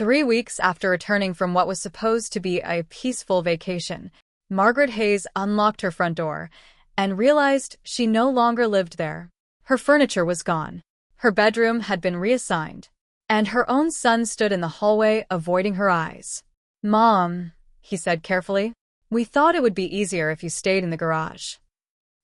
3 weeks after returning from what was supposed to be a peaceful vacation, Margaret Hayes unlocked her front door and realized she no longer lived there. Her furniture was gone. Her bedroom had been reassigned, and her own son stood in the hallway, avoiding her eyes. "Mom," he said carefully, "we thought it would be easier if you stayed in the garage."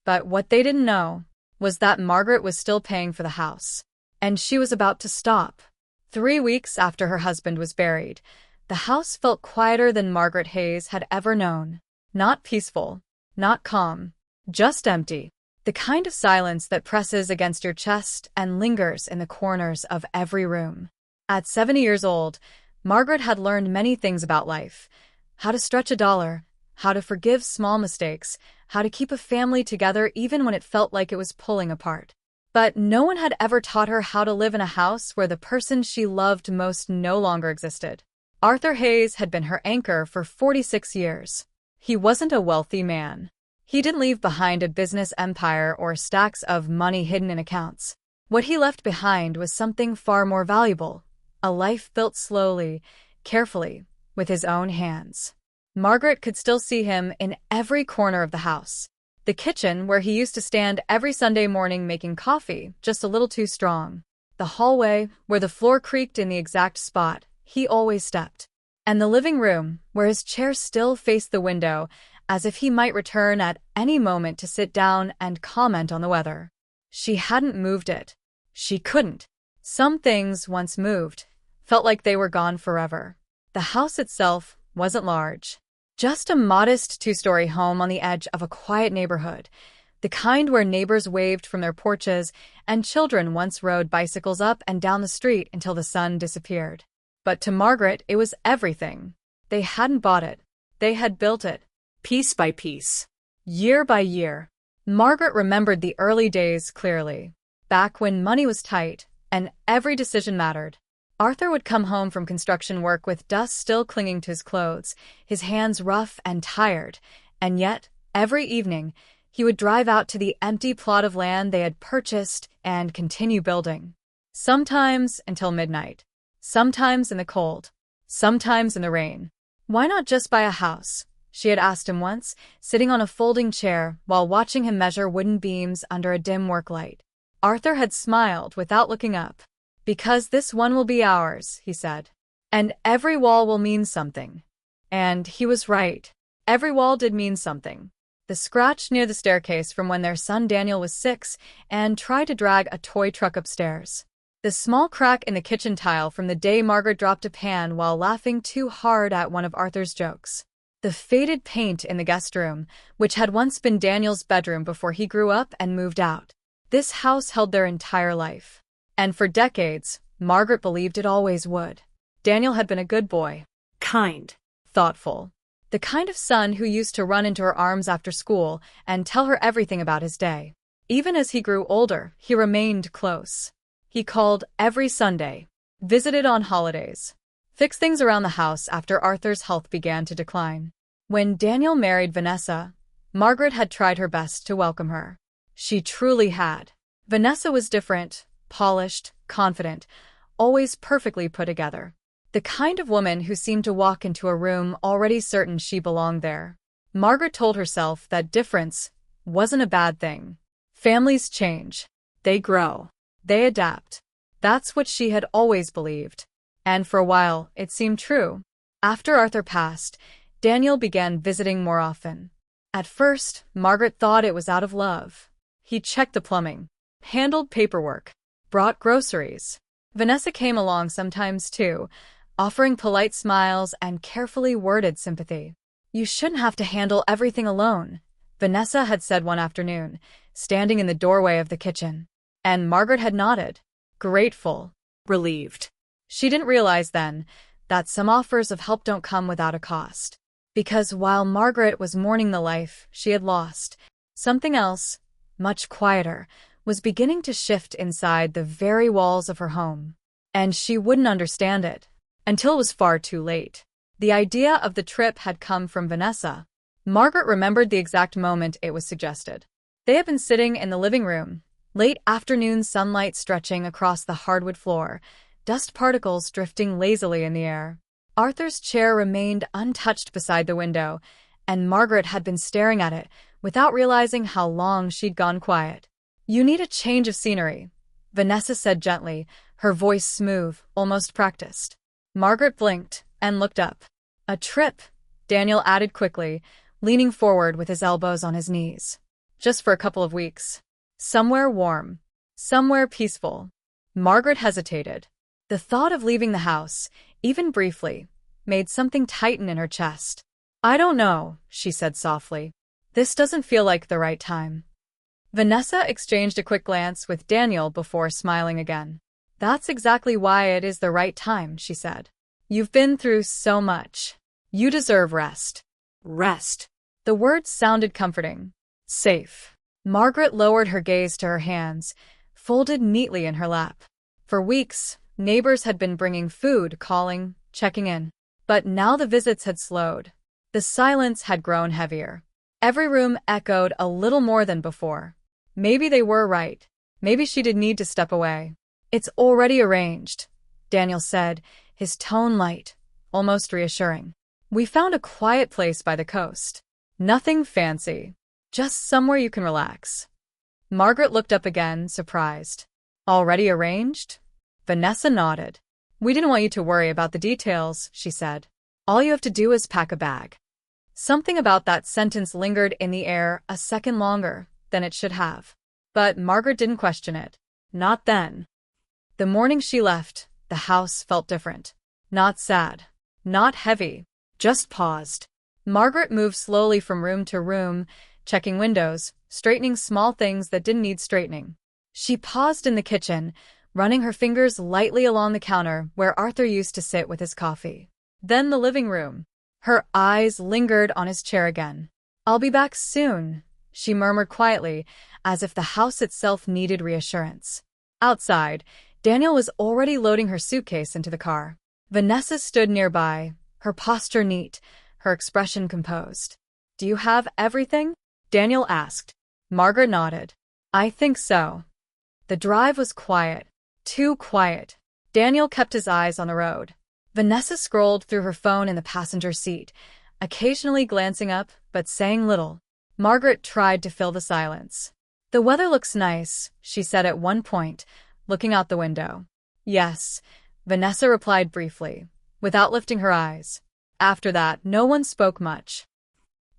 But what they didn't know was that Margaret was still paying for the house, and she was about to stop. 3 weeks after her husband was buried, the house felt quieter than Margaret Hayes had ever known. Not peaceful, not calm, just empty. The kind of silence that presses against your chest and lingers in the corners of every room. At 70 years old, Margaret had learned many things about life: how to stretch a dollar, how to forgive small mistakes, how to keep a family together even when it felt like it was pulling apart. But no one had ever taught her how to live in a house where the person she loved most no longer existed. Arthur Hayes had been her anchor for 46 years. He wasn't a wealthy man. He didn't leave behind a business empire or stacks of money hidden in accounts. What he left behind was something far more valuable: a life built slowly, carefully, with his own hands. Margaret could still see him in every corner of the house. The kitchen, where he used to stand every Sunday morning making coffee, just a little too strong. The hallway, where the floor creaked in the exact spot he always stepped. And the living room, where his chair still faced the window, as if he might return at any moment to sit down and comment on the weather. She hadn't moved it. She couldn't. Some things, once moved, felt like they were gone forever. The house itself wasn't large. Just a modest 2-story home on the edge of a quiet neighborhood, the kind where neighbors waved from their porches and children once rode bicycles up and down the street until the sun disappeared. But to Margaret, it was everything. They hadn't bought it. They had built it, piece by piece, year by year. Margaret remembered the early days clearly, back when money was tight and every decision mattered. Arthur would come home from construction work with dust still clinging to his clothes, his hands rough and tired, and yet, every evening, he would drive out to the empty plot of land they had purchased and continue building. Sometimes until midnight, sometimes in the cold, sometimes in the rain. "Why not just buy a house?" she had asked him once, sitting on a folding chair while watching him measure wooden beams under a dim work light. Arthur had smiled without looking up. "Because this one will be ours," he said. "And every wall will mean something." And he was right. Every wall did mean something. The scratch near the staircase from when their son Daniel was 6 and tried to drag a toy truck upstairs. The small crack in the kitchen tile from the day Margaret dropped a pan while laughing too hard at one of Arthur's jokes. The faded paint in the guest room, which had once been Daniel's bedroom before he grew up and moved out. This house held their entire life. And for decades, Margaret believed it always would. Daniel had been a good boy. Kind. Thoughtful. The kind of son who used to run into her arms after school and tell her everything about his day. Even as he grew older, he remained close. He called every Sunday, visited on holidays, fixed things around the house after Arthur's health began to decline. When Daniel married Vanessa, Margaret had tried her best to welcome her. She truly had. Vanessa was different. Polished, confident, always perfectly put together. The kind of woman who seemed to walk into a room already certain she belonged there. Margaret told herself that difference wasn't a bad thing. Families change. They grow. They adapt. That's what she had always believed. And for a while, it seemed true. After Arthur passed, Daniel began visiting more often. At first, Margaret thought it was out of love. He checked the plumbing, handled paperwork, brought groceries. Vanessa came along sometimes too, offering polite smiles and carefully worded sympathy. "You shouldn't have to handle everything alone," Vanessa had said one afternoon, standing in the doorway of the kitchen. And Margaret had nodded, grateful, relieved. She didn't realize then that some offers of help don't come without a cost. Because while Margaret was mourning the life she had lost, something else, much quieter, was beginning to shift inside the very walls of her home. And she wouldn't understand it until it was far too late. The idea of the trip had come from Vanessa. Margaret remembered the exact moment it was suggested. They had been sitting in the living room, late afternoon sunlight stretching across the hardwood floor, dust particles drifting lazily in the air. Arthur's chair remained untouched beside the window, and Margaret had been staring at it without realizing how long she'd gone quiet. "You need a change of scenery," Vanessa said gently, her voice smooth, almost practiced. Margaret blinked and looked up. "A trip," Daniel added quickly, leaning forward with his elbows on his knees. "Just for a couple of weeks. Somewhere warm. Somewhere peaceful." Margaret hesitated. The thought of leaving the house, even briefly, made something tighten in her chest. "I don't know," she said softly. "This doesn't feel like the right time." Vanessa exchanged a quick glance with Daniel before smiling again. "That's exactly why it is the right time," she said. "You've been through so much. You deserve rest." Rest. The words sounded comforting. Safe. Margaret lowered her gaze to her hands, folded neatly in her lap. For weeks, neighbors had been bringing food, calling, checking in. But now the visits had slowed. The silence had grown heavier. Every room echoed a little more than before. Maybe they were right. Maybe she did need to step away. "It's already arranged," Daniel said, his tone light, almost reassuring. "We found a quiet place by the coast. Nothing fancy. Just somewhere you can relax." Margaret looked up again, surprised. "Already arranged?" Vanessa nodded. "We didn't want you to worry about the details," she said. "All you have to do is pack a bag." Something about that sentence lingered in the air a second longer than it should have. But Margaret didn't question it. Not then. The morning she left, the house felt different. Not sad. Not heavy. Just paused. Margaret moved slowly from room to room, checking windows, straightening small things that didn't need straightening. She paused in the kitchen, running her fingers lightly along the counter where Arthur used to sit with his coffee. Then the living room. Her eyes lingered on his chair again. "I'll be back soon," she murmured quietly, as if the house itself needed reassurance. Outside, Daniel was already loading her suitcase into the car. Vanessa stood nearby, her posture neat, her expression composed. "Do you have everything?" Daniel asked. Margaret nodded. "I think so." The drive was quiet. Too quiet. Daniel kept his eyes on the road. Vanessa scrolled through her phone in the passenger seat, occasionally glancing up but saying little. Margaret tried to fill the silence. "The weather looks nice," she said at one point, looking out the window. "Yes," Vanessa replied briefly, without lifting her eyes. After that, no one spoke much.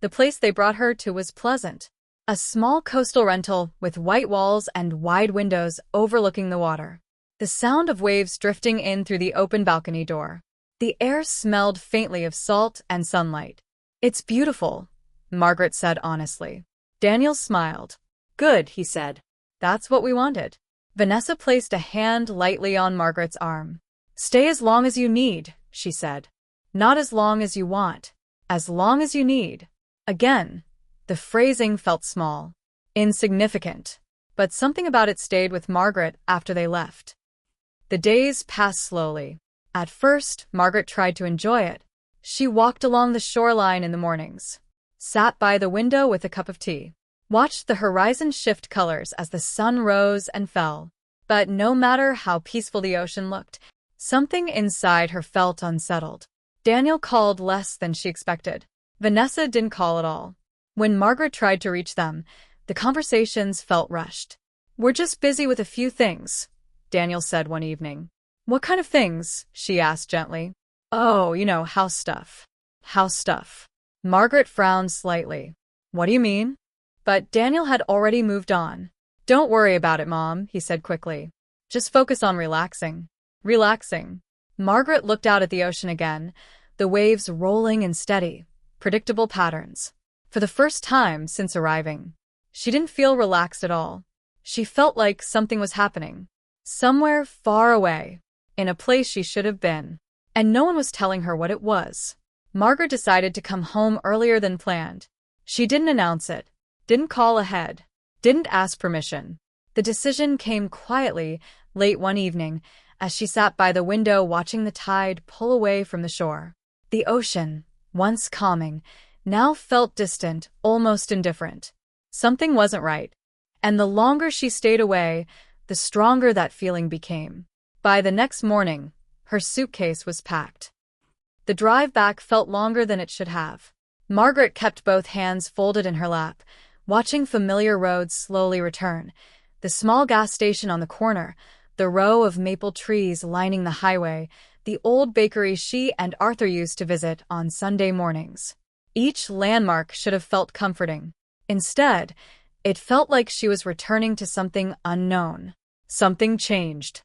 The place they brought her to was pleasant. A small coastal rental with white walls and wide windows overlooking the water. The sound of waves drifting in through the open balcony door. The air smelled faintly of salt and sunlight. "It's beautiful," Margaret said honestly. Daniel smiled. "Good," he said. "That's what we wanted." Vanessa placed a hand lightly on Margaret's arm. "Stay as long as you need," she said. "Not as long as you want. As long as you need." Again, the phrasing felt small, insignificant, but something about it stayed with Margaret after they left. The days passed slowly. At first, Margaret tried to enjoy it. She walked along the shoreline in the mornings, sat by the window with a cup of tea, watched the horizon shift colors as the sun rose and fell. But no matter how peaceful the ocean looked, something inside her felt unsettled. Daniel called less than she expected. Vanessa didn't call at all. When Margaret tried to reach them, the conversations felt rushed. "We're just busy with a few things," Daniel said one evening. "What kind of things?" she asked gently. "Oh, house stuff." "House stuff." Margaret frowned slightly. "What do you mean?" But Daniel had already moved on. "Don't worry about it, Mom," he said quickly. "Just focus on relaxing." Relaxing. Margaret looked out at the ocean again, the waves rolling in steady, predictable patterns. For the first time since arriving, she didn't feel relaxed at all. She felt like something was happening. Somewhere far away, in a place she should have been. And no one was telling her what it was. Margaret decided to come home earlier than planned. She didn't announce it, didn't call ahead, didn't ask permission. The decision came quietly, late one evening, as she sat by the window watching the tide pull away from the shore. The ocean, once calming, now felt distant, almost indifferent. Something wasn't right. And the longer she stayed away, the stronger that feeling became. By the next morning, her suitcase was packed. The drive back felt longer than it should have. Margaret kept both hands folded in her lap, watching familiar roads slowly return. The small gas station on the corner, the row of maple trees lining the highway, the old bakery she and Arthur used to visit on Sunday mornings. Each landmark should have felt comforting. Instead, it felt like she was returning to something unknown. Something changed.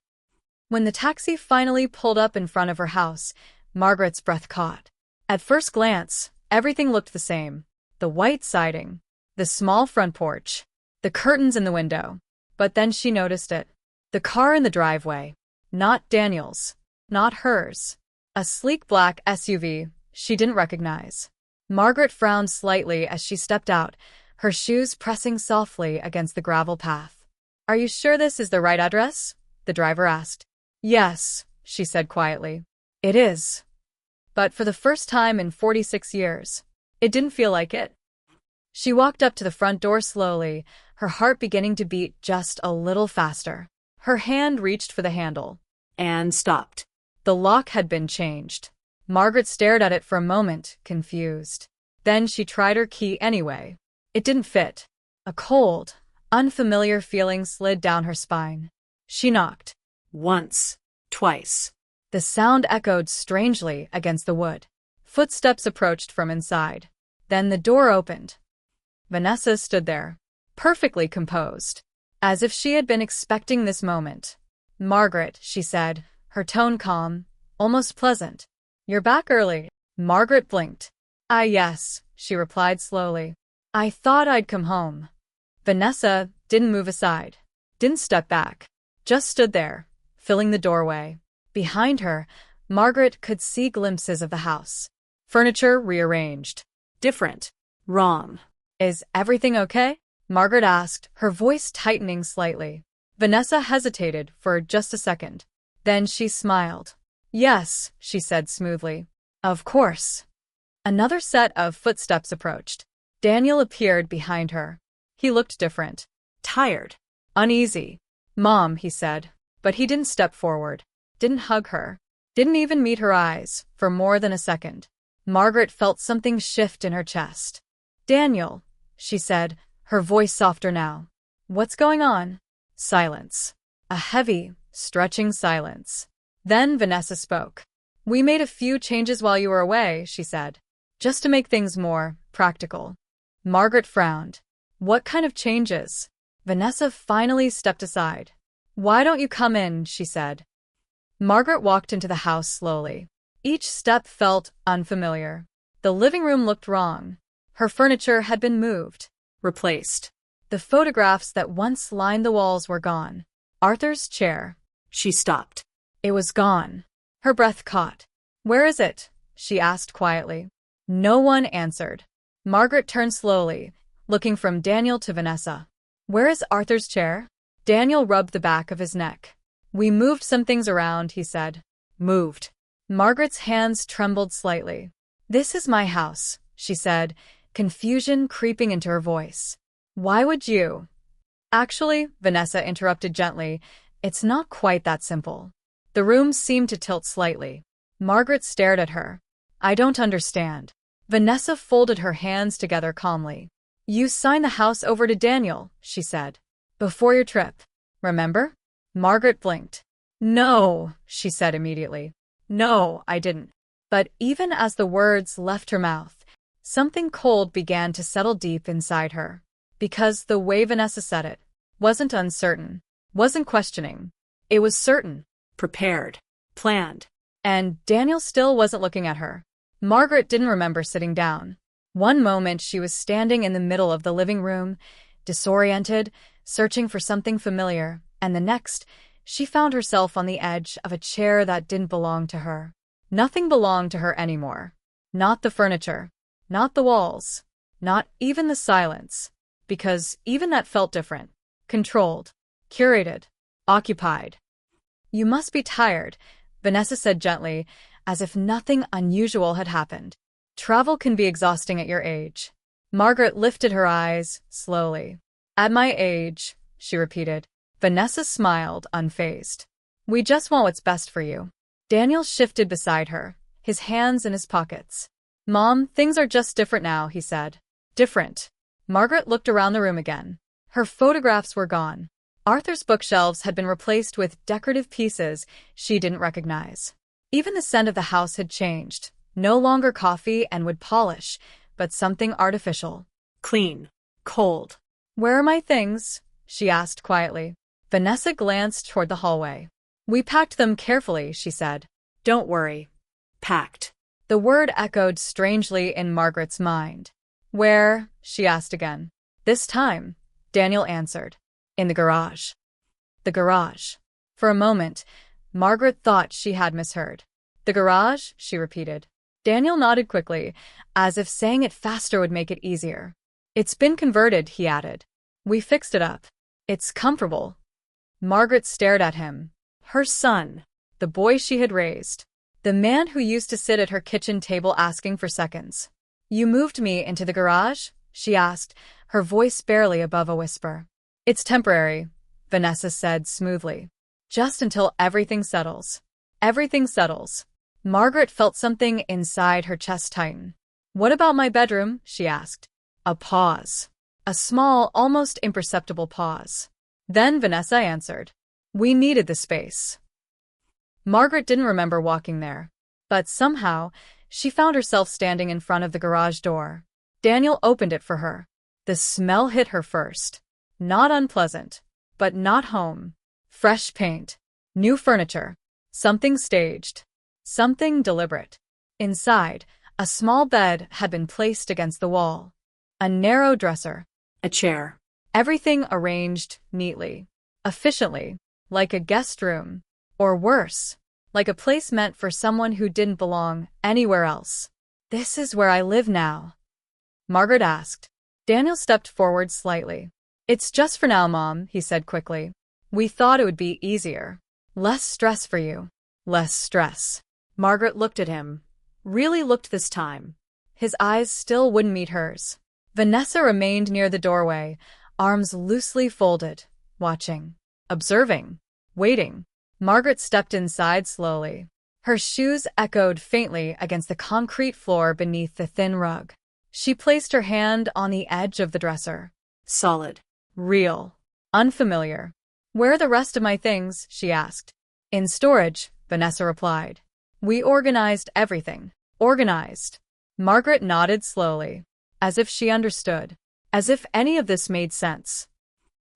When the taxi finally pulled up in front of her house, Margaret's breath caught. At first glance, everything looked the same. The white siding, the small front porch, the curtains in the window. But then she noticed it. The car in the driveway. Not Daniel's. Not hers. A sleek black SUV she didn't recognize. Margaret frowned slightly as she stepped out, her shoes pressing softly against the gravel path. "Are you sure this is the right address?" the driver asked. "Yes," she said quietly. "It is." But for the first time in 46 years, it didn't feel like it. She walked up to the front door slowly, her heart beginning to beat just a little faster. Her hand reached for the handle. And stopped. The lock had been changed. Margaret stared at it for a moment, confused. Then she tried her key anyway. It didn't fit. A cold, unfamiliar feeling slid down her spine. She knocked. Once. Twice. The sound echoed strangely against the wood. Footsteps approached from inside. Then the door opened. Vanessa stood there, perfectly composed, as if she had been expecting this moment. "Margaret," she said, her tone calm, almost pleasant. "You're back early." Margaret blinked. Yes," she replied slowly. "I thought I'd come home." Vanessa didn't move aside, didn't step back, just stood there, filling the doorway. Behind her, Margaret could see glimpses of the house. Furniture rearranged. Different. Wrong. "Is everything okay?" Margaret asked, her voice tightening slightly. Vanessa hesitated for just a second. Then she smiled. "Yes," she said smoothly. "Of course." Another set of footsteps approached. Daniel appeared behind her. He looked different. Tired. Uneasy. "Mom," he said. But he didn't step forward. Didn't hug her. Didn't even meet her eyes for more than a second. Margaret felt something shift in her chest. "Daniel," she said, her voice softer now. "What's going on?" Silence. A heavy, stretching silence. Then Vanessa spoke. "We made a few changes while you were away," she said. "Just to make things more practical." Margaret frowned. "What kind of changes?" Vanessa finally stepped aside. "Why don't you come in?" she said. Margaret walked into the house slowly. Each step felt unfamiliar. The living room looked wrong. Her furniture had been moved, replaced. The photographs that once lined the walls were gone. Arthur's chair. She stopped. It was gone. Her breath caught. "Where is it?" she asked quietly. No one answered. Margaret turned slowly, looking from Daniel to Vanessa. "Where is Arthur's chair?" Daniel rubbed the back of his neck. "We moved some things around," he said. "Moved." Margaret's hands trembled slightly. "This is my house," she said, confusion creeping into her voice. "Why would you?" "Actually," Vanessa interrupted gently, "it's not quite that simple." The room seemed to tilt slightly. Margaret stared at her. "I don't understand." Vanessa folded her hands together calmly. "You signed the house over to Daniel," she said. "Before your trip. Remember?" Margaret blinked. "No," she said immediately. "No, I didn't." But even as the words left her mouth, something cold began to settle deep inside her. Because the way Vanessa said it wasn't uncertain, wasn't questioning. It was certain, prepared, planned. And Daniel still wasn't looking at her. Margaret didn't remember sitting down. One moment she was standing in the middle of the living room, disoriented, searching for something familiar, and the next, she found herself on the edge of a chair that didn't belong to her. Nothing belonged to her anymore. Not the furniture. Not the walls. Not even the silence. Because even that felt different. Controlled. Curated. Occupied. "You must be tired," Vanessa said gently, as if nothing unusual had happened. "Travel can be exhausting at your age." Margaret lifted her eyes, slowly. "At my age," she repeated. Vanessa smiled, unfazed. We just want what's best for you. Daniel shifted beside her, his hands in his pockets. Mom, things are just different now, he said. Different. Margaret looked around the room again. Her photographs were gone. Arthur's bookshelves had been replaced with decorative pieces she didn't recognize. Even the scent of the house had changed. No longer coffee and wood polish, but something artificial. Clean. Cold. Where are my things? She asked quietly. Vanessa glanced toward the hallway. We packed them carefully, she said. Don't worry. Packed. The word echoed strangely in Margaret's mind. Where? She asked again. This time, Daniel answered. In the garage. The garage. For a moment, Margaret thought she had misheard. The garage? She repeated. Daniel nodded quickly, as if saying it faster would make it easier. It's been converted, he added. We fixed it up. It's comfortable. Margaret stared at him. Her son. The boy she had raised. The man who used to sit at her kitchen table asking for seconds. You moved me into the garage? She asked, her voice barely above a whisper. It's temporary, Vanessa said smoothly. Just until everything settles. Everything settles. Margaret felt something inside her chest tighten. What about my bedroom? She asked. A pause. A small, almost imperceptible pause. Then Vanessa answered. We needed the space. Margaret didn't remember walking there, but somehow she found herself standing in front of the garage door. Daniel opened it for her. The smell hit her first. Not unpleasant, but not home. Fresh paint. New furniture. Something staged. Something deliberate. Inside, a small bed had been placed against the wall. A narrow dresser. A chair. Everything arranged neatly. Efficiently. Like a guest room. Or worse, like a place meant for someone who didn't belong anywhere else. This is where I live now, Margaret asked. Daniel stepped forward slightly. It's just for now, Mom, he said quickly. We thought it would be easier. Less stress for you. Less stress. Margaret looked at him. Really looked this time. His eyes still wouldn't meet hers. Vanessa remained near the doorway, arms loosely folded, watching, observing, waiting. Margaret stepped inside slowly. Her shoes echoed faintly against the concrete floor beneath the thin rug. She placed her hand on the edge of the dresser. Solid. Real. Unfamiliar. Where are the rest of my things? She asked. In storage, Vanessa replied. We organized everything. Organized. Margaret nodded slowly, as if she understood, as if any of this made sense.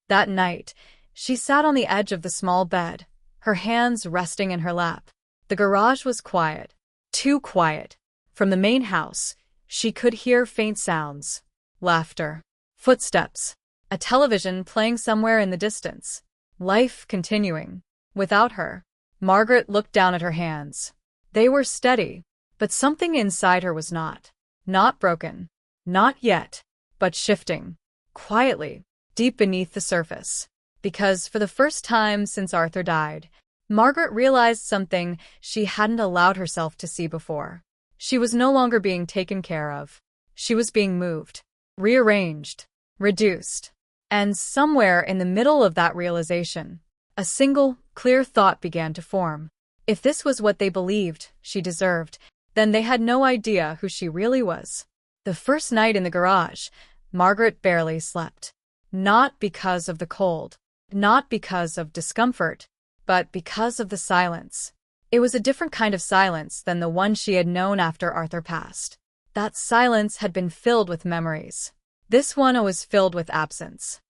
That night, she sat on the edge of the small bed, her hands resting in her lap. The garage was quiet. Too quiet. From the main house, she could hear faint sounds. Laughter. Footsteps. A television playing somewhere in the distance. Life continuing. Without her. Margaret looked down at her hands. They were steady, but something inside her was not. Not broken. Not yet. But shifting. Quietly. Deep beneath the surface. Because for the first time since Arthur died, Margaret realized something she hadn't allowed herself to see before. She was no longer being taken care of. She was being moved, rearranged, reduced. And somewhere in the middle of that realization, a single, clear thought began to form. If this was what they believed she deserved, then they had no idea who she really was. The first night in the garage, Margaret barely slept. Not because of the cold. Not because of discomfort, but because of the silence. It was a different kind of silence than the one she had known after Arthur passed. That silence had been filled with memories. This one was filled with absence.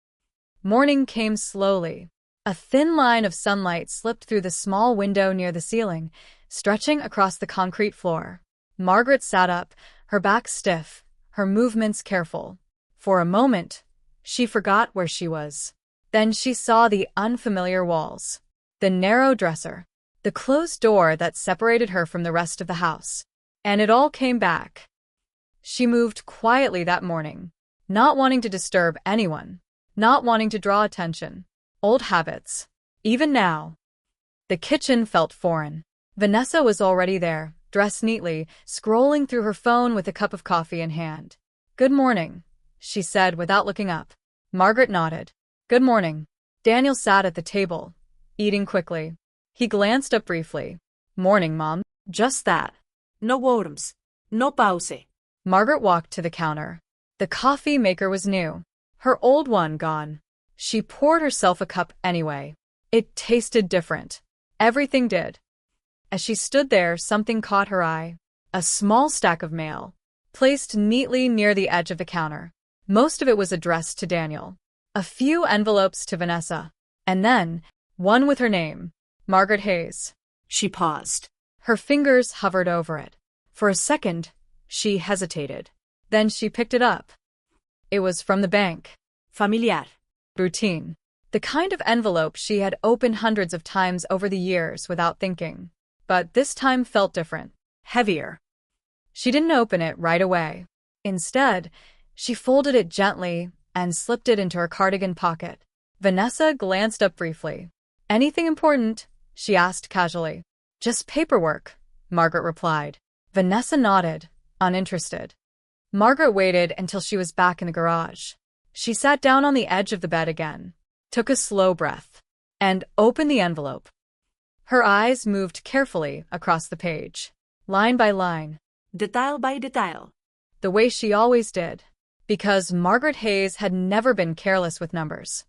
Morning came slowly. A thin line of sunlight slipped through the small window near the ceiling, stretching across the concrete floor. Margaret sat up, her back stiff, her movements careful. For a moment, she forgot where she was. Then she saw the unfamiliar walls, the narrow dresser, the closed door that separated her from the rest of the house. And it all came back. She moved quietly that morning, not wanting to disturb anyone, not wanting to draw attention. Old habits. Even now. The kitchen felt foreign. Vanessa was already there, dressed neatly, scrolling through her phone with a cup of coffee in hand. Good morning, she said without looking up. Margaret nodded. Good morning. Daniel sat at the table, eating quickly. He glanced up briefly. "Morning, Mom." Just that. No worms. No pause. Margaret walked to the counter. The coffee maker was new. Her old one gone. She poured herself a cup anyway. It tasted different. Everything did. As she stood there, something caught her eye. A small stack of mail, placed neatly near the edge of the counter. Most of it was addressed to Daniel. A few envelopes to Vanessa. And then, one with her name, Margaret Hayes. She paused. Her fingers hovered over it. For a second, she hesitated. Then she picked it up. It was from the bank. Familiar. Routine. The kind of envelope she had opened hundreds of times over the years without thinking. But this time felt different. Heavier. She didn't open it right away. Instead, she folded it gently and slipped it into her cardigan pocket. Vanessa glanced up briefly. "Anything important?" she asked casually. "Just paperwork," Margaret replied. Vanessa nodded, uninterested. Margaret waited until she was back in the garage. She sat down on the edge of the bed again, took a slow breath, and opened the envelope. Her eyes moved carefully across the page, line by line. Detail by detail. The way she always did, because Margaret Hayes had never been careless with numbers.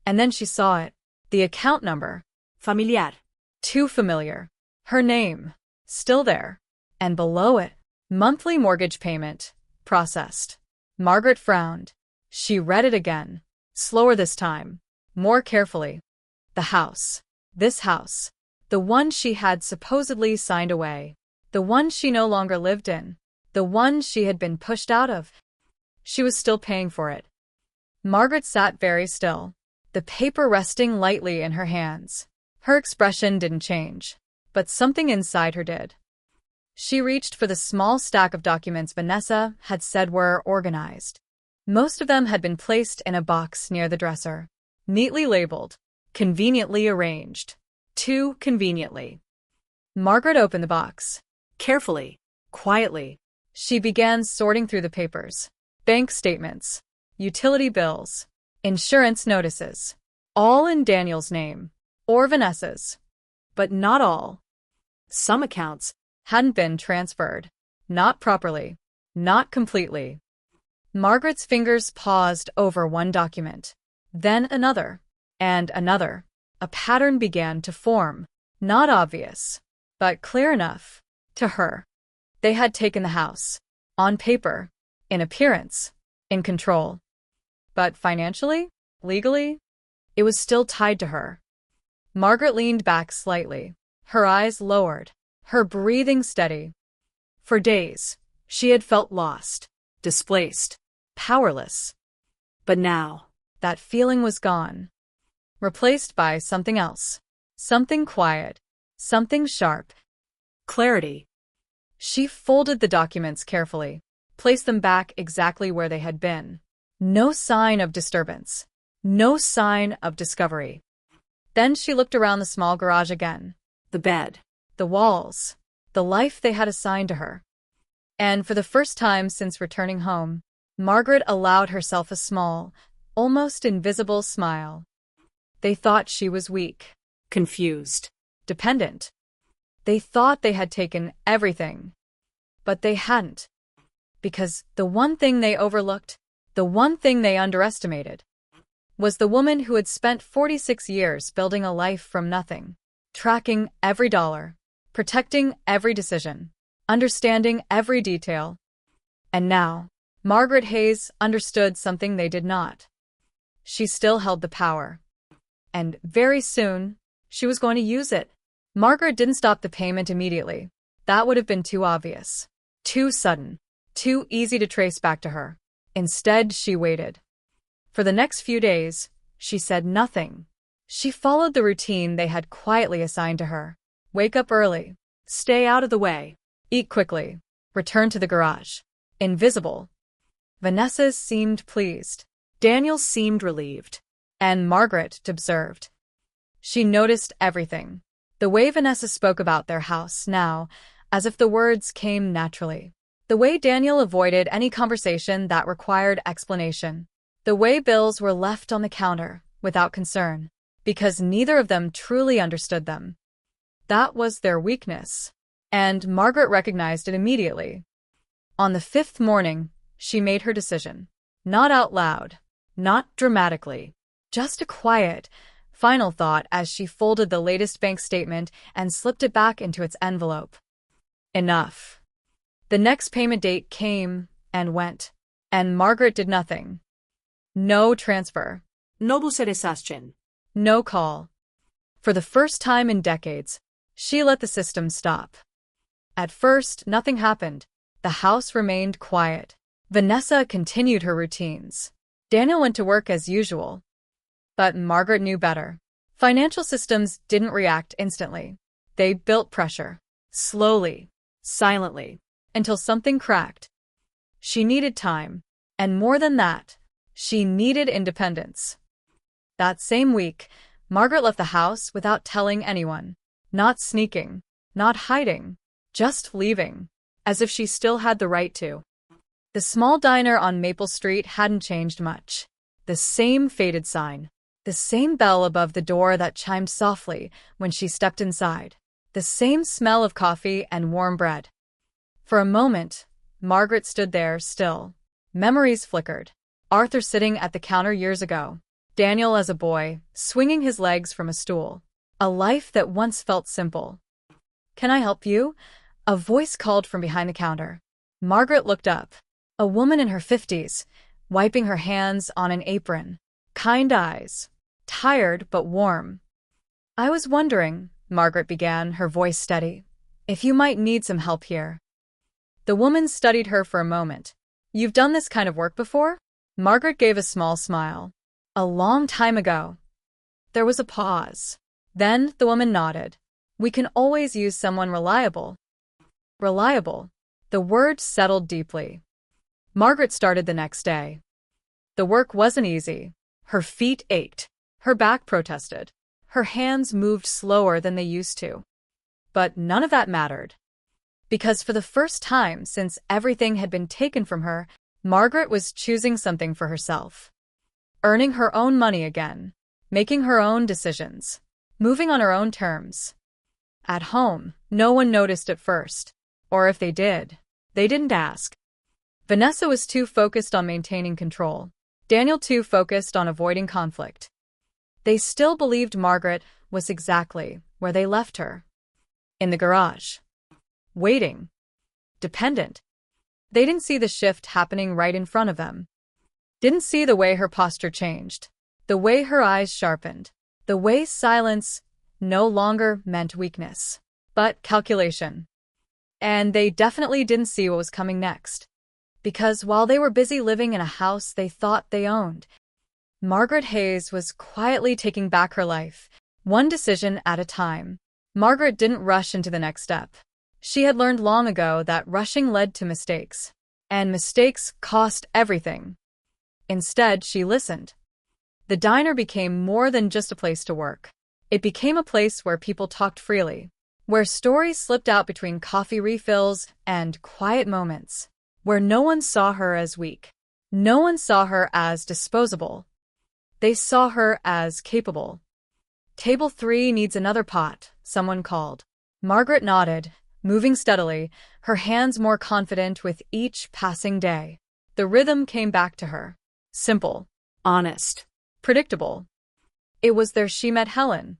And then she saw it, the account number. Familiar. Too familiar. Her name, still there. And below it, monthly mortgage payment, processed. Margaret frowned. She read it again, slower this time, more carefully. The house. This house. The one she had supposedly signed away. The one she no longer lived in. The one she had been pushed out of. She was still paying for it. Margaret sat very still, the paper resting lightly in her hands. Her expression didn't change, but something inside her did. She reached for the small stack of documents Vanessa had said were organized. Most of them had been placed in a box near the dresser, neatly labeled, conveniently arranged. Too conveniently. Margaret opened the box. Carefully, quietly. She began sorting through the papers. Bank statements, utility bills, insurance notices, all in Daniel's name, or Vanessa's. But not all. Some accounts hadn't been transferred. Not properly. Not completely. Margaret's fingers paused over one document, then another, and another. A pattern began to form, not obvious, but clear enough to her. They had taken the house, on paper, in appearance, in control. But financially, legally, it was still tied to her. Margaret leaned back slightly, her eyes lowered, her breathing steady. For days, she had felt lost, displaced, powerless. But now, that feeling was gone. Replaced by something else. Something quiet. Something sharp. Clarity. She folded the documents carefully, placed them back exactly where they had been. No sign of disturbance. No sign of discovery. Then she looked around the small garage again. The bed. The walls. The life they had assigned to her. And for the first time since returning home, Margaret allowed herself a small, almost invisible smile. They thought she was weak, confused, dependent. They thought they had taken everything. But they hadn't. Because the one thing they overlooked, the one thing they underestimated, was the woman who had spent 46 years building a life from nothing, tracking every dollar, protecting every decision, understanding every detail. And now, Margaret Hayes understood something they did not. She still held the power. And very soon, she was going to use it. Margaret didn't stop the payment immediately. That would have been too obvious, too sudden, too easy to trace back to her. Instead, she waited. For the next few days, she said nothing. She followed the routine they had quietly assigned to her. Wake up early, stay out of the way, eat quickly, return to the garage. Invisible. Vanessa seemed pleased. Daniel seemed relieved. And Margaret observed. She noticed everything. The way Vanessa spoke about their house now, as if the words came naturally. The way Daniel avoided any conversation that required explanation. The way bills were left on the counter, without concern, because neither of them truly understood them. That was their weakness. And Margaret recognized it immediately. On the fifth morning, she made her decision. Not out loud, not dramatically, just a quiet, final thought as she folded the latest bank statement and slipped it back into its envelope. Enough. The next payment date came and went, and Margaret did nothing. No transfer. No buseresasjen. No call. For the first time in decades, she let the system stop. At first, nothing happened. The house remained quiet. Vanessa continued her routines. Daniel went to work as usual. But Margaret knew better. Financial systems didn't react instantly. They built pressure. Slowly, silently, until something cracked. She needed time. And more than that, she needed independence. That same week, Margaret left the house without telling anyone. Not sneaking, not hiding, just leaving, as if she still had the right to. The small diner on Maple Street hadn't changed much. The same faded sign. The same bell above the door that chimed softly when she stepped inside. The same smell of coffee and warm bread. For a moment, Margaret stood there still. Memories flickered. Arthur sitting at the counter years ago. Daniel as a boy, swinging his legs from a stool. A life that once felt simple. "Can I help you?" A voice called from behind the counter. Margaret looked up. A woman in her 50s, wiping her hands on an apron. Kind eyes. Tired but warm. "I was wondering," Margaret began, her voice steady, "if you might need some help here." The woman studied her for a moment. "You've done this kind of work before?" Margaret gave a small smile. "A long time ago." There was a pause. Then the woman nodded. "We can always use someone reliable." Reliable. The word settled deeply. Margaret started the next day. The work wasn't easy. Her feet ached. Her back protested. Her hands moved slower than they used to. But none of that mattered. Because for the first time since everything had been taken from her, Margaret was choosing something for herself. Earning her own money again. Making her own decisions. Moving on her own terms. At home, no one noticed at first. Or if they did, they didn't ask. Vanessa was too focused on maintaining control. Daniel too focused on avoiding conflict. They still believed Margaret was exactly where they left her. In the garage. Waiting. Dependent. They didn't see the shift happening right in front of them. Didn't see the way her posture changed. The way her eyes sharpened. The way silence no longer meant weakness, but calculation. And they definitely didn't see what was coming next. Because while they were busy living in a house they thought they owned, Margaret Hayes was quietly taking back her life, one decision at a time. Margaret didn't rush into the next step. She had learned long ago that rushing led to mistakes. And mistakes cost everything. Instead, she listened. The diner became more than just a place to work. It became a place where people talked freely, where stories slipped out between coffee refills and quiet moments, where no one saw her as weak. No one saw her as disposable. They saw her as capable. "Table 3 needs another pot," someone called. Margaret nodded, moving steadily, her hands more confident with each passing day. The rhythm came back to her. Simple. Honest. Predictable. It was there she met Helen.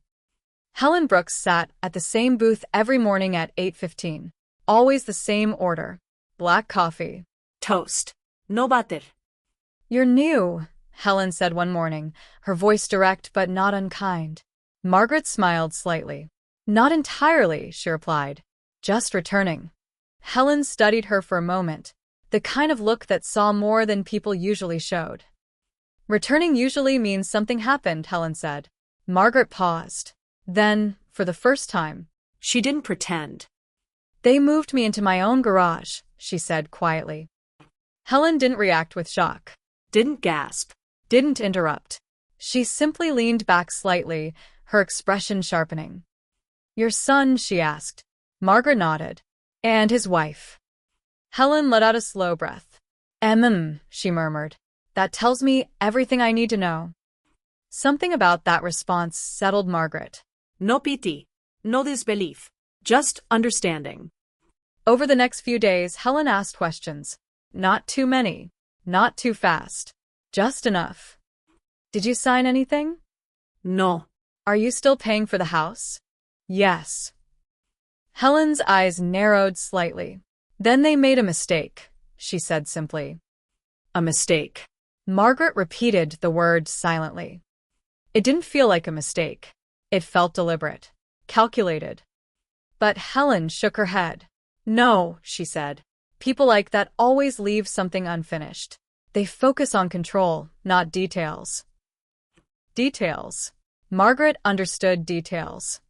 Helen Brooks sat at the same booth every morning at 8:15. Always the same order. Black coffee. Toast. No butter. "You're new," Helen said one morning, her voice direct but not unkind. Margaret smiled slightly. "Not entirely," she replied. "Just returning." Helen studied her for a moment, the kind of look that saw more than people usually showed. "Returning usually means something happened," Helen said. Margaret paused. Then, for the first time, She didn't pretend. "They moved me into my own garage," she said quietly. Helen didn't react with shock. Didn't gasp. Didn't interrupt. She simply leaned back slightly, her expression sharpening. "Your son?" she asked. Margaret nodded. "And his wife?" Helen let out a slow breath. She murmured. "That tells me everything I need to know." Something about that response settled Margaret. No pity. No disbelief. Just understanding. Over the next few days, Helen asked questions. Not too many. Not too fast. Just enough. Did you sign anything? No. Are you still paying for the house? Yes. Helen's eyes narrowed slightly. Then they made a mistake, she said simply. A mistake. Margaret repeated the word silently. It didn't feel like a mistake. It felt deliberate, calculated. But Helen shook her head. No, she said. People like that always leave something unfinished. They focus on control, not details. Details. Margaret understood details.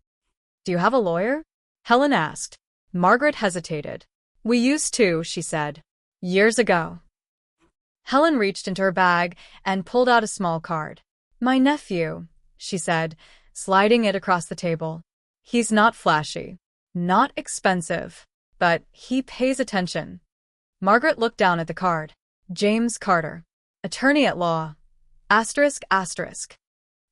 Do you have a lawyer? Helen asked. Margaret hesitated. We used to, she said. Years ago. Helen reached into her bag and pulled out a small card. My nephew, she said, sliding it across the table. He's not flashy. Not expensive. But he pays attention. Margaret looked down at the card. James Carter. Attorney at law. Asterisk, asterisk.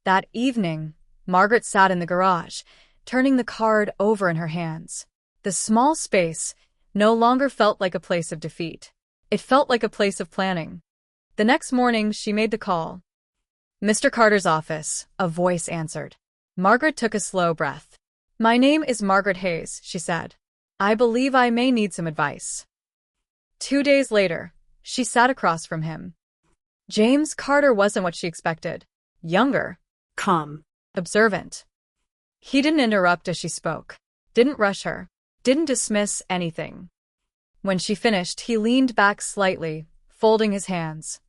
That evening, Margaret sat in the garage, turning the card over in her hands. The small space no longer felt like a place of defeat. It felt like a place of planning. The next morning, she made the call. Mr. Carter's office, a voice answered. Margaret took a slow breath. My name is Margaret Hayes, she said. I believe I may need some advice. 2 days later, she sat across from him. James Carter wasn't what she expected. Younger. Calm. Observant. He didn't interrupt as she spoke. Didn't rush her. Didn't dismiss anything. When she finished, he leaned back slightly, folding his hands.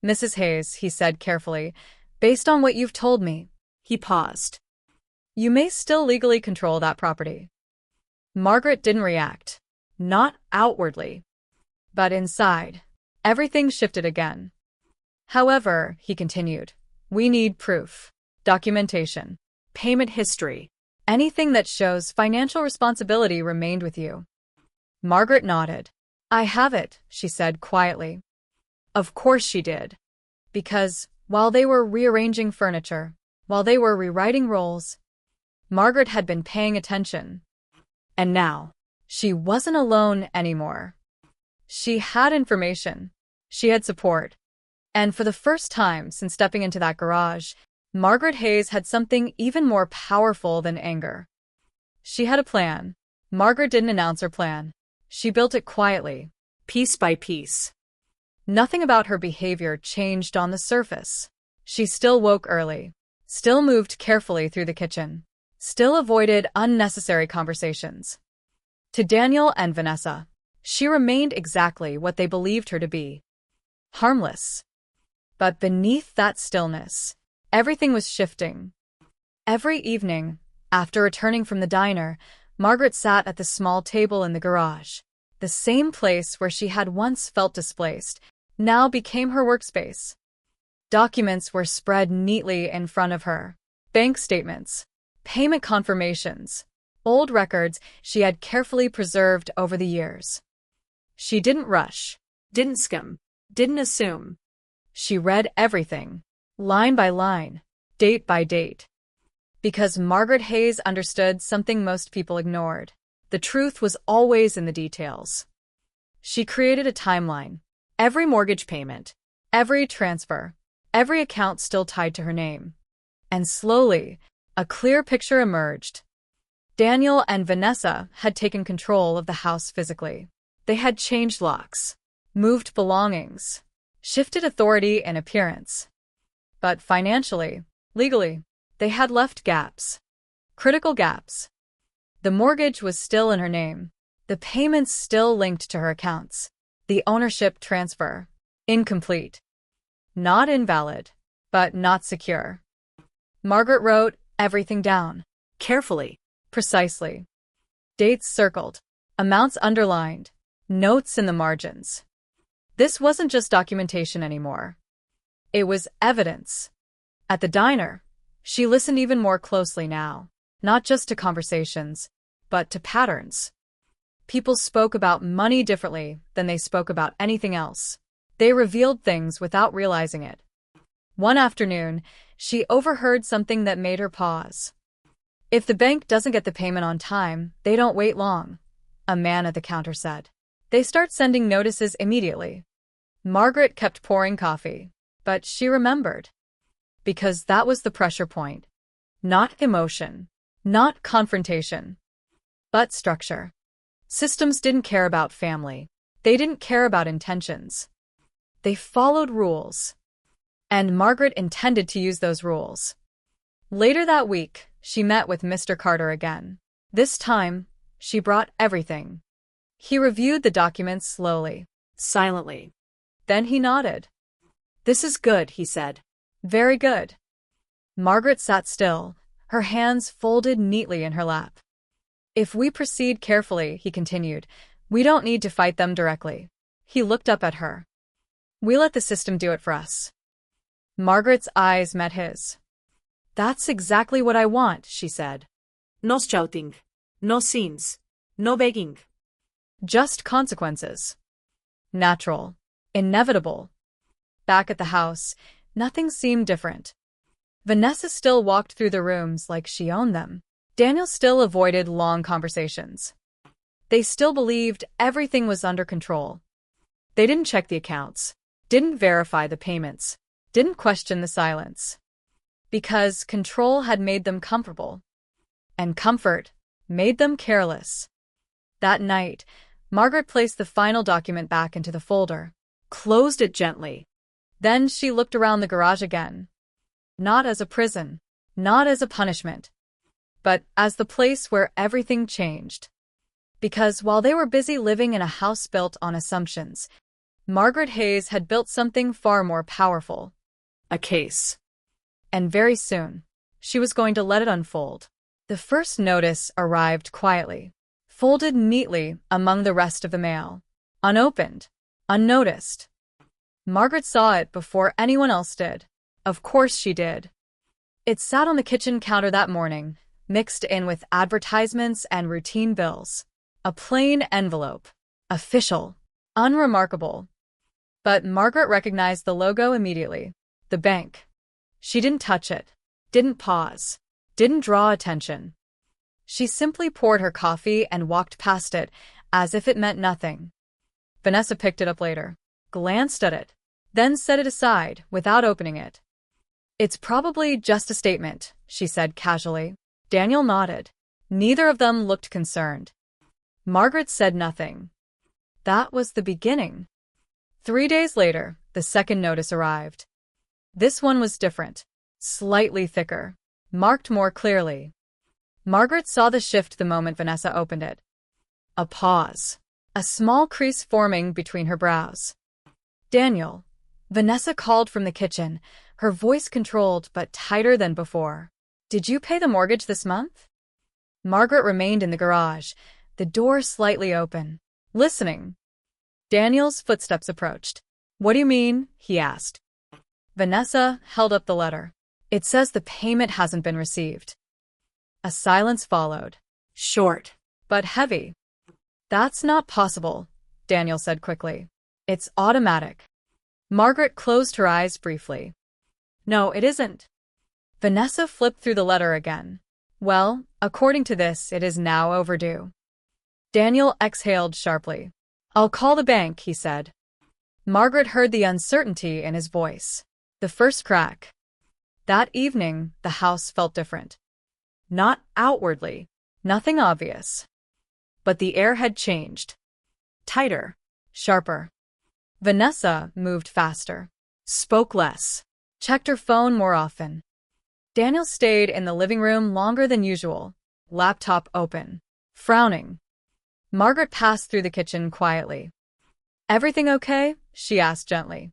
Mrs. Hayes, he said carefully, based on what you've told me. He paused. You may still legally control that property. Margaret didn't react. Not outwardly. But inside, everything shifted again. However, he continued, we need proof, documentation, Payment history. anything that shows financial responsibility remained with you. Margaret nodded. I have it, she said quietly. Of course she did. Because, while they were rearranging furniture, while they were rewriting roles, Margaret had been paying attention. And now, she wasn't alone anymore. She had information. She had support. And for the first time since stepping into that garage, Margaret Hayes had something even more powerful than anger. She had a plan. Margaret didn't announce her plan. She built it quietly, Piece by piece. Nothing about her behavior changed on the surface. She still woke early, still moved carefully through the kitchen, still avoided unnecessary conversations. To Daniel and Vanessa, she remained exactly what they believed her to be. Harmless. But beneath that stillness, everything was shifting. Every evening, after returning from the diner, Margaret sat at the small table in the garage. The same place where she had once felt displaced now became her workspace. Documents were spread neatly in front of her. Bank statements, payment confirmations, old records she had carefully preserved over the years. She didn't rush, Didn't skim. Didn't assume. She read everything, line by line, date by date. Because Margaret Hayes understood something most people ignored. The truth was always in the details. She created a timeline. Every mortgage payment, every transfer, every account still tied to her name. And slowly, a clear picture emerged. Daniel and Vanessa had taken control of the house physically. They had changed locks, moved belongings, shifted authority and appearance. But financially, legally, they had left gaps. Critical gaps. The mortgage was still in her name. The payments still linked to her accounts. The ownership transfer. Incomplete. Not invalid, but not secure. Margaret wrote everything down. Carefully. Precisely. Dates circled. Amounts underlined. Notes in the margins. This wasn't just documentation anymore. It was evidence. At the diner, she listened even more closely now, not just to conversations, but to patterns. People spoke about money differently than they spoke about anything else. They revealed things without realizing it. One afternoon, she overheard something that made her pause. If the bank doesn't get the payment on time, they don't wait long, a man at the counter said. They start sending notices immediately. Margaret kept pouring coffee, but she remembered. Because that was the pressure point. Not emotion, not confrontation, but structure. Systems didn't care about family. They didn't care about intentions. They followed rules. And Margaret intended to use those rules. Later that week, she met with Mr. Carter again. This time, she brought everything. He reviewed the documents slowly, silently. Then he nodded. "This is good," he said. "Very good." Margaret sat still, her hands folded neatly in her lap. "If we proceed carefully," he continued, "we don't need to fight them directly." He looked up at her. "We let the system do it for us." Margaret's eyes met his. "That's exactly what I want," she said. "No shouting. No scenes. No begging. Just consequences. Natural. Inevitable." Back at the house, nothing seemed different. Vanessa still walked through the rooms like she owned them. Daniel still avoided long conversations. They still believed everything was under control. They didn't check the accounts, didn't verify the payments, didn't question the silence. Because control had made them comfortable. And comfort made them careless. That night, Margaret placed the final document back into the folder, closed it gently. Then she looked around the garage again. Not as a prison, not as a punishment, but as the place where everything changed. Because while they were busy living in a house built on assumptions, Margaret Hayes had built something far more powerful. A case. And very soon, she was going to let it unfold. The first notice arrived quietly, folded neatly among the rest of the mail. Unopened, unnoticed. Margaret saw it before anyone else did. Of course she did. It sat on the kitchen counter that morning, mixed in with advertisements and routine bills. A plain envelope. Official. Unremarkable. But Margaret recognized the logo immediately. The bank. She didn't touch it. Didn't pause. Didn't draw attention. She simply poured her coffee and walked past it, as if it meant nothing. Vanessa picked it up later, glanced at it, then set it aside without opening it. "It's probably just a statement," she said casually. Daniel nodded. Neither of them looked concerned. Margaret said nothing. That was the beginning. 3 days later, the second notice arrived. This one was different, slightly thicker, marked more clearly. Margaret saw the shift the moment Vanessa opened it. A pause. A small crease forming between her brows. "Daniel," Vanessa called from the kitchen, her voice controlled but tighter than before. "Did you pay the mortgage this month?" Margaret remained in the garage, the door slightly open, listening. Daniel's footsteps approached. "What do you mean?" he asked. Vanessa held up the letter. "It says the payment hasn't been received." A silence followed. Short, but heavy. "That's not possible," Daniel said quickly. "It's automatic." Margaret closed her eyes briefly. "No, it isn't." Vanessa flipped through the letter again. "Well, according to this, it is now overdue." Daniel exhaled sharply. "I'll call the bank," he said. Margaret heard the uncertainty in his voice. The first crack. That evening, the house felt different. Not outwardly, nothing obvious. But the air had changed. Tighter, sharper. Vanessa moved faster, spoke less, checked her phone more often. Daniel stayed in the living room longer than usual, laptop open, frowning. Margaret passed through the kitchen quietly. "Everything okay?" she asked gently.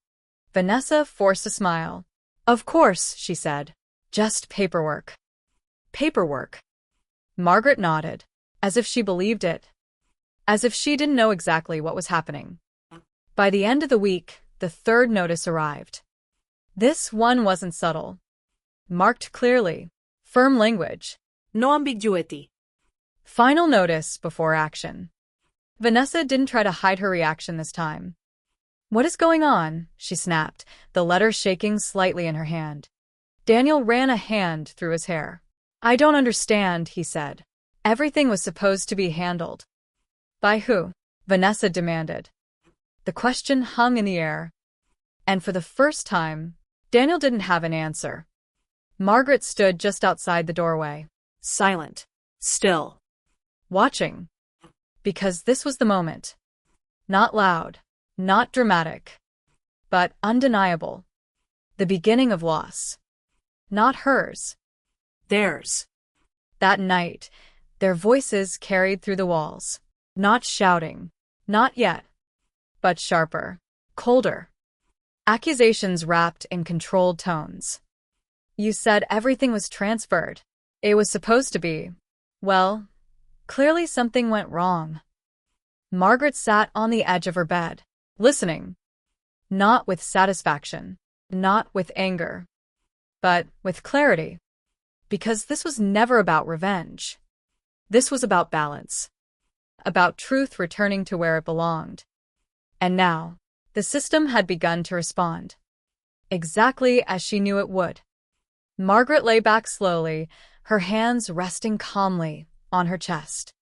Vanessa forced a smile. "Of course," she said. "Just paperwork." "Paperwork." Margaret nodded, as if she believed it. As if she didn't know exactly what was happening. By the end of the week, the third notice arrived. This one wasn't subtle. Marked clearly. Firm language. No ambiguity. Final notice before action. Vanessa didn't try to hide her reaction this time. "What is going on?" she snapped, the letter shaking slightly in her hand. Daniel ran a hand through his hair. I don't understand, he said. Everything was supposed to be handled. By who? Vanessa demanded. The question hung in the air. And for the first time, Daniel didn't have an answer. Margaret stood just outside the doorway. Silent. Still. Watching. Because this was the moment. Not loud. Not dramatic. But undeniable. The beginning of loss. Not hers. Theirs. That night, their voices carried through the walls. Not shouting. Not yet. But sharper. Colder. Accusations wrapped in controlled tones. You said everything was transferred. It was supposed to be. Well, clearly something went wrong. Margaret sat on the edge of her bed, listening. Not with satisfaction. Not with anger. But with clarity. Because this was never about revenge. This was about balance. About truth returning to where it belonged. And now, the system had begun to respond. Exactly as she knew it would. Margaret lay back slowly, her hands resting calmly on her chest.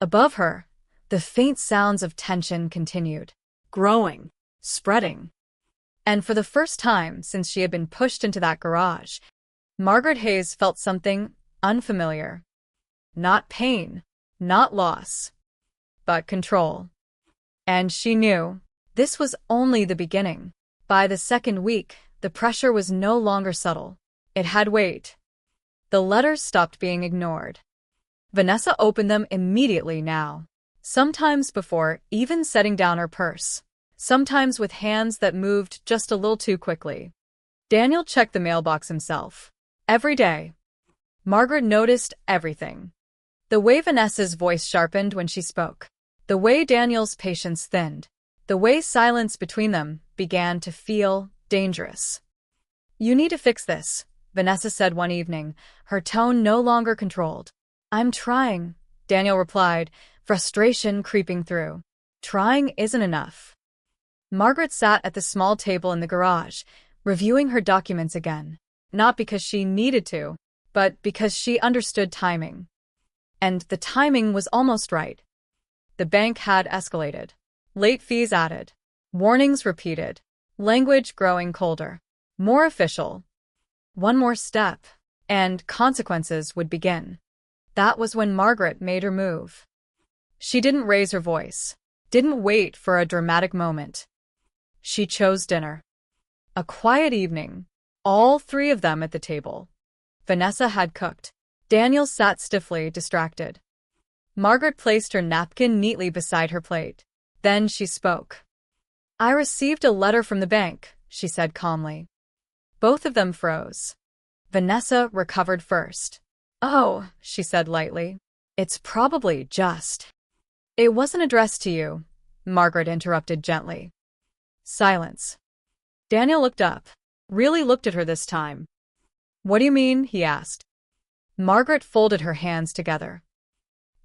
Above her, the faint sounds of tension continued. Growing. Spreading. And for the first time since she had been pushed into that garage, Margaret Hayes felt something unfamiliar. Not pain, not loss, but control. And she knew this was only the beginning. By the second week, the pressure was no longer subtle. It had weight. The letters stopped being ignored. Vanessa opened them immediately now, sometimes before even setting down her purse, sometimes with hands that moved just a little too quickly. Daniel checked the mailbox himself. Every day. Margaret noticed everything. The way Vanessa's voice sharpened when she spoke. The way Daniel's patience thinned. The way silence between them began to feel dangerous. You need to fix this, Vanessa said one evening, her tone no longer controlled. I'm trying, Daniel replied, frustration creeping through. Trying isn't enough. Margaret sat at the small table in the garage, reviewing her documents again. Not because she needed to, but because she understood timing. And the timing was almost right. The bank had escalated. Late fees added. Warnings repeated. Language growing colder. More official. One more step, and consequences would begin. That was when Margaret made her move. She didn't raise her voice. Didn't wait for a dramatic moment. She chose dinner. A quiet evening. All three of them at the table. Vanessa had cooked. Daniel sat stiffly, distracted. Margaret placed her napkin neatly beside her plate. Then she spoke. I received a letter from the bank, she said calmly. Both of them froze. Vanessa recovered first. Oh, she said lightly. It's probably just. It wasn't addressed to you, Margaret interrupted gently. Silence. Daniel looked up. Really looked at her this time. What do you mean? He asked. Margaret folded her hands together.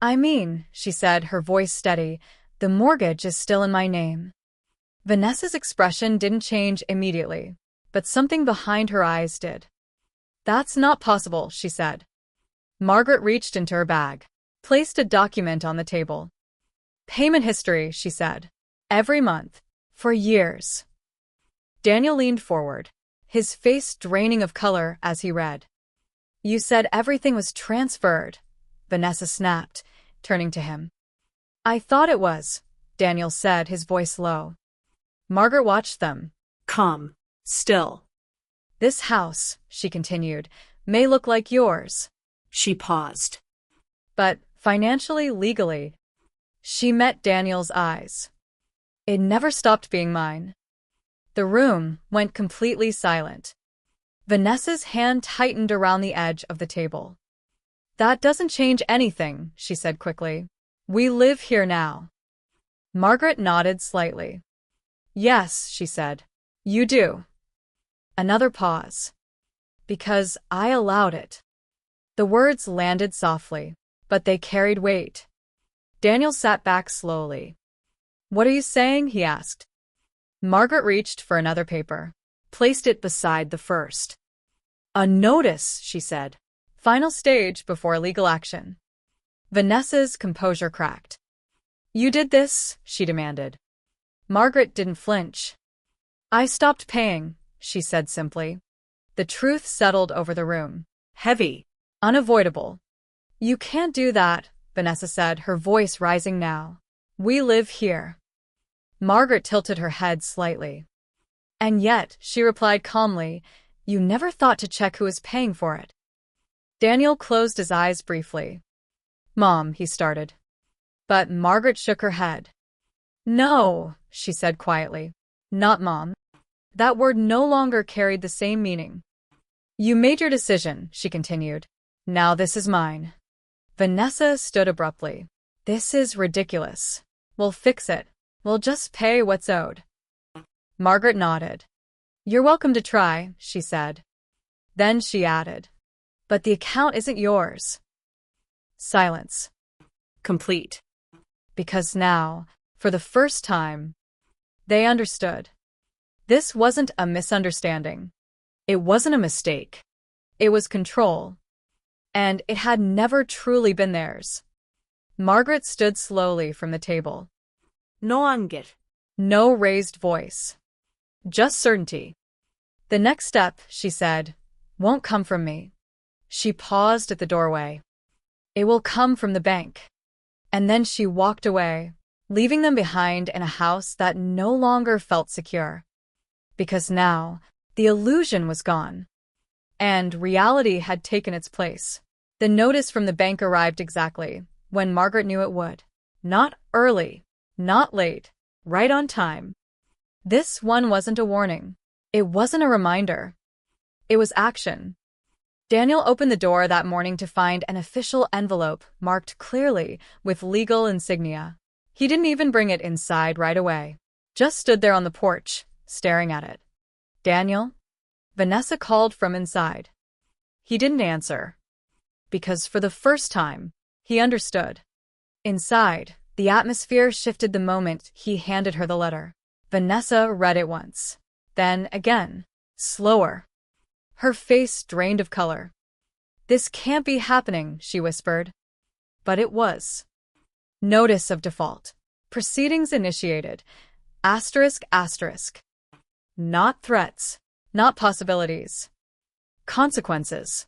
I mean, she said, her voice steady, the mortgage is still in my name. Vanessa's expression didn't change immediately, but something behind her eyes did. That's not possible, she said. Margaret reached into her bag, placed a document on the table. Payment history, she said. Every month. For years. Daniel leaned forward, his face draining of color as he read. You said everything was transferred, Vanessa snapped, turning to him. I thought it was, Daniel said, his voice low. Margaret watched them. Calm. Still. This house, she continued, may look like yours. She paused. But financially, legally. She met Daniel's eyes. It never stopped being mine. The room went completely silent. Vanessa's hand tightened around the edge of the table. That doesn't change anything, she said quickly. We live here now. Margaret nodded slightly. Yes, she said. You do. Another pause. Because I allowed it. The words landed softly, but they carried weight. Daniel sat back slowly. What are you saying? He asked. Margaret reached for another paper, placed it beside the first. A notice, she said. Final stage before legal action. Vanessa's composure cracked. "You did this?" she demanded. Margaret didn't flinch. "I stopped paying," she said simply. The truth settled over the room. Heavy. Unavoidable. "You can't do that," Vanessa said, her voice rising now. "We live here." Margaret tilted her head slightly. "And yet," she replied calmly, "you never thought to check who is paying for it." Daniel closed his eyes briefly. "Mom," he started. But Margaret shook her head. "No," she said quietly. "Not Mom." That word no longer carried the same meaning. "You made your decision," she continued. "Now this is mine." Vanessa stood abruptly. "This is ridiculous. We'll fix it. We'll just pay what's owed." Margaret nodded. "You're welcome to try," she said. Then she added, "But the account isn't yours." Silence. Complete. Because now, for the first time, they understood. This wasn't a misunderstanding. It wasn't a mistake. It was control. And it had never truly been theirs. Margaret stood slowly from the table. No anger. No raised voice. Just certainty. "The next step," she said, "won't come from me." She paused at the doorway. "It will come from the bank." And then she walked away, leaving them behind in a house that no longer felt secure. Because now, the illusion was gone. And reality had taken its place. The notice from the bank arrived exactly when Margaret knew it would. Not early, not late, right on time. This one wasn't a warning. It wasn't a reminder. It was action. Daniel opened the door that morning to find an official envelope marked clearly with legal insignia. He didn't even bring it inside right away. Just stood there on the porch, staring at it. "Daniel?" Vanessa called from inside. He didn't answer. Because for the first time, he understood. Inside, the atmosphere shifted the moment he handed her the letter. Vanessa read it once. Then again. Slower. Her face drained of color. "This can't be happening," she whispered. But it was. Notice of default. Proceedings initiated. Asterisk asterisk. Not threats. Not possibilities. Consequences.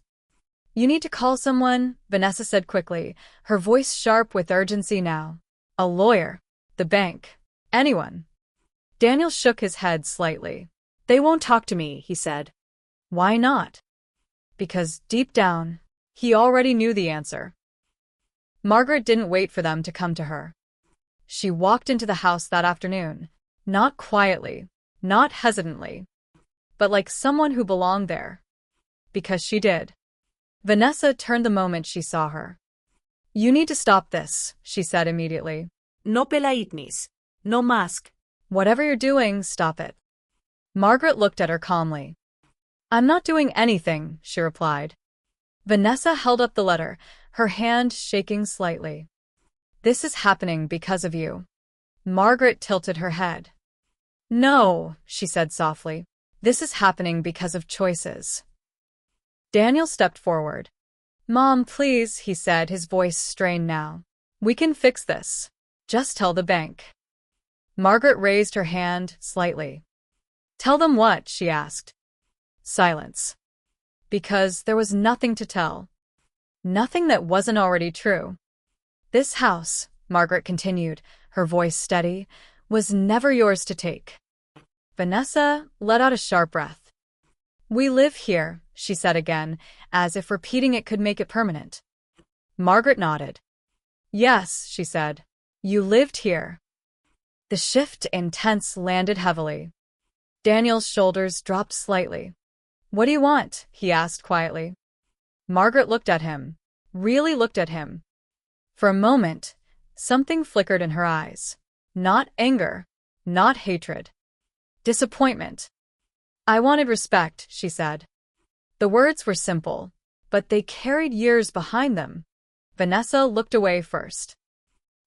"You need to call someone," Vanessa said quickly, her voice sharp with urgency now. "A lawyer. The bank. Anyone." Daniel shook his head slightly. "They won't talk to me," he said. Why not? Because deep down, he already knew the answer. Margaret didn't wait for them to come to her. She walked into the house that afternoon, not quietly, not hesitantly, but like someone who belonged there. Because she did. Vanessa turned the moment she saw her. "You need to stop this," she said immediately. No pelaitnis. No mask. "Whatever you're doing, stop it." Margaret looked at her calmly. "I'm not doing anything," she replied. Vanessa held up the letter, her hand shaking slightly. "This is happening because of you." Margaret tilted her head. "No," she said softly. "This is happening because of choices." Daniel stepped forward. "Mom, please," he said, his voice strained now. "We can fix this. Just tell the bank." Margaret raised her hand slightly. "Tell them what?" she asked. Silence. Because there was nothing to tell. Nothing that wasn't already true. "This house," Margaret continued, her voice steady, "was never yours to take." Vanessa let out a sharp breath. "We live here," she said again, as if repeating it could make it permanent. Margaret nodded. "Yes," she said. "You lived here." The shift in tense landed heavily. Daniel's shoulders dropped slightly. "What do you want?" he asked quietly. Margaret looked at him, really looked at him. For a moment, something flickered in her eyes. Not anger, not hatred. Disappointment. "I wanted respect," she said. The words were simple, but they carried years behind them. Vanessa looked away first.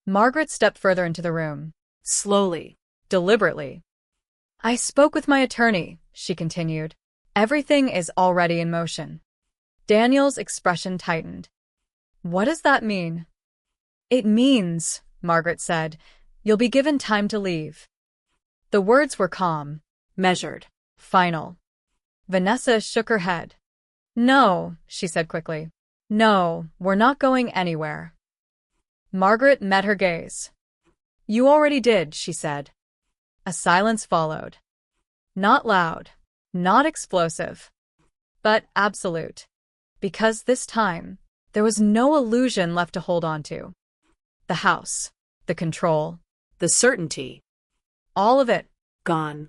Margaret stepped further into the room. Slowly, deliberately. "I spoke with my attorney," she continued. "Everything is already in motion." Daniel's expression tightened. What does that mean? It means, Margaret said, you'll be given time to leave. The words were calm, Measured. final. Vanessa shook her head. No, she said quickly. No, we're not going anywhere. Margaret met her gaze. You already did, she said. A silence followed. Not loud, not explosive, but absolute. Because this time, there was no illusion left to hold on to. The house, the control, The certainty. all of it. Gone.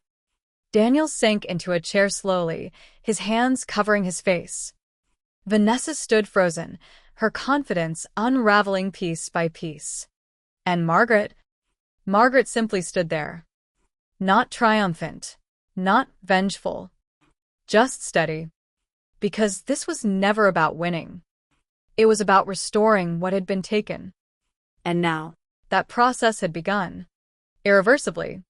Daniel sank into a chair slowly, his hands covering his face. Vanessa stood frozen, her confidence unraveling piece by piece. And Margaret simply stood there. Not triumphant, not vengeful, just steady. Because this was never about winning. It was about restoring what had been taken. And now? That process had begun. Irreversibly.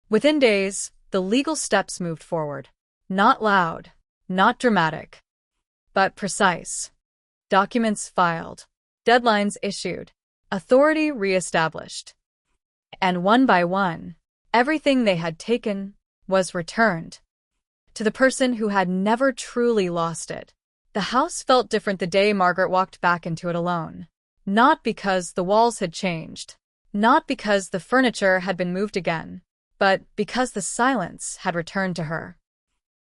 Within days, the legal steps moved forward. Not loud, not dramatic, but precise. Documents filed, deadlines issued, authority reestablished. And one by one, everything they had taken was returned to the person who had never truly lost it. The house felt different the day Margaret walked back into it alone. Not because the walls had changed, not because the furniture had been moved again, but because the silence had returned to her.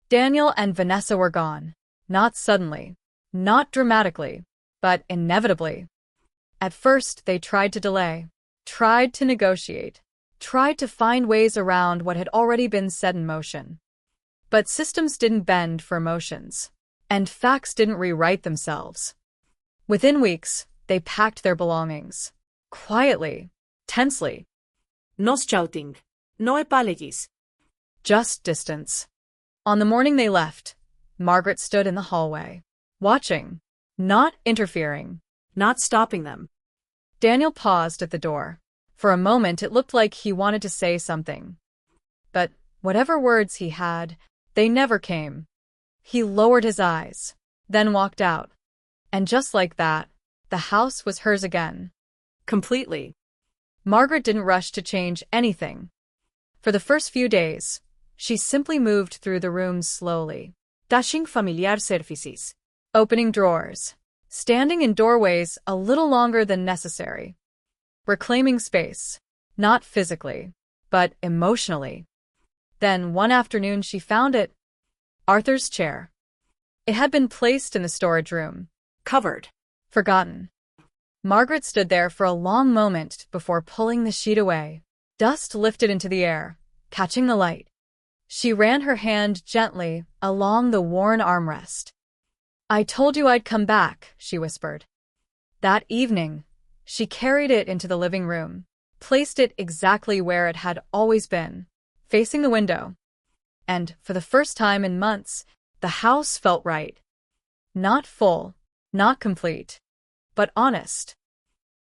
Daniel and Vanessa were gone, not suddenly, not dramatically, but inevitably. At first, they tried to delay, tried to negotiate, tried to find ways around what had already been set in motion. But systems didn't bend for emotions, and facts didn't rewrite themselves. Within weeks, they packed their belongings. Quietly, tensely. No shouting. No apologies. Just distance. On the morning they left, Margaret stood in the hallway, watching, not interfering. Not stopping them. Daniel paused at the door. For a moment it looked like he wanted to say something. But whatever words he had, they never came. He lowered his eyes, then walked out. And just like that, the house was hers again. Completely. Margaret didn't rush to change anything. For the first few days, she simply moved through the rooms slowly, Touching familiar surfaces. opening drawers, standing in doorways a little longer than necessary, reclaiming space, not physically, but emotionally. Then one afternoon she found it. Arthur's chair. It had been placed in the storage room. Covered. Forgotten. Margaret stood there for a long moment before pulling the sheet away. Dust lifted into the air, catching the light. She ran her hand gently along the worn armrest. I told you I'd come back, she whispered. That evening, she carried it into the living room, placed it exactly where it had always been, facing the window. And, for the first time in months, the house felt right. Not full, not complete, but honest.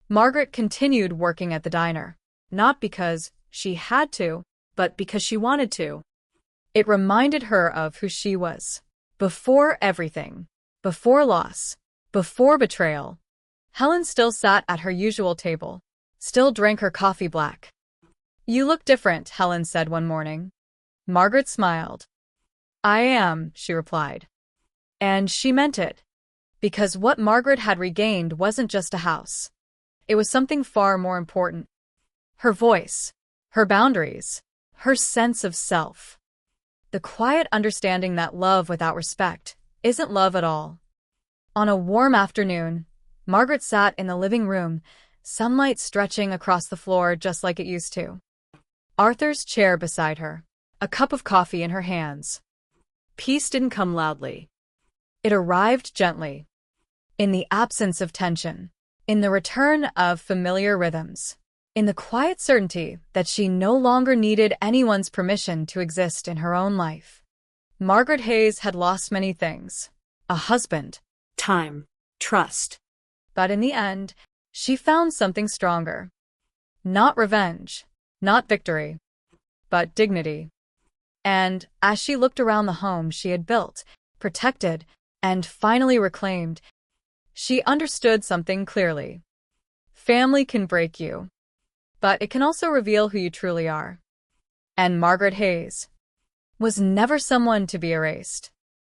Margaret continued working at the diner, not because she had to, but because she wanted to. It reminded her of who she was. Before everything. Before loss. Before betrayal. Helen still sat at her usual table, still drank her coffee black. You look different, Helen said one morning. Margaret smiled. I am, she replied. And she meant it. Because what Margaret had regained wasn't just a house. It was something far more important. Her voice, her boundaries, her sense of self. The quiet understanding that love without respect isn't love at all. On a warm afternoon, Margaret sat in the living room, sunlight stretching across the floor just like it used to. Arthur's chair beside her, a cup of coffee in her hands. Peace didn't come loudly. It arrived gently. In the absence of tension. In the return of familiar rhythms. In the quiet certainty that she no longer needed anyone's permission to exist in her own life. Margaret Hayes had lost many things. A husband. Time. Trust. But in the end, she found something stronger. Not revenge. Not victory. But dignity. And, as she looked around the home she had built, protected, and finally reclaimed, she understood something clearly. Family can break you, but it can also reveal who you truly are. And Margaret Hayes was never someone to be erased.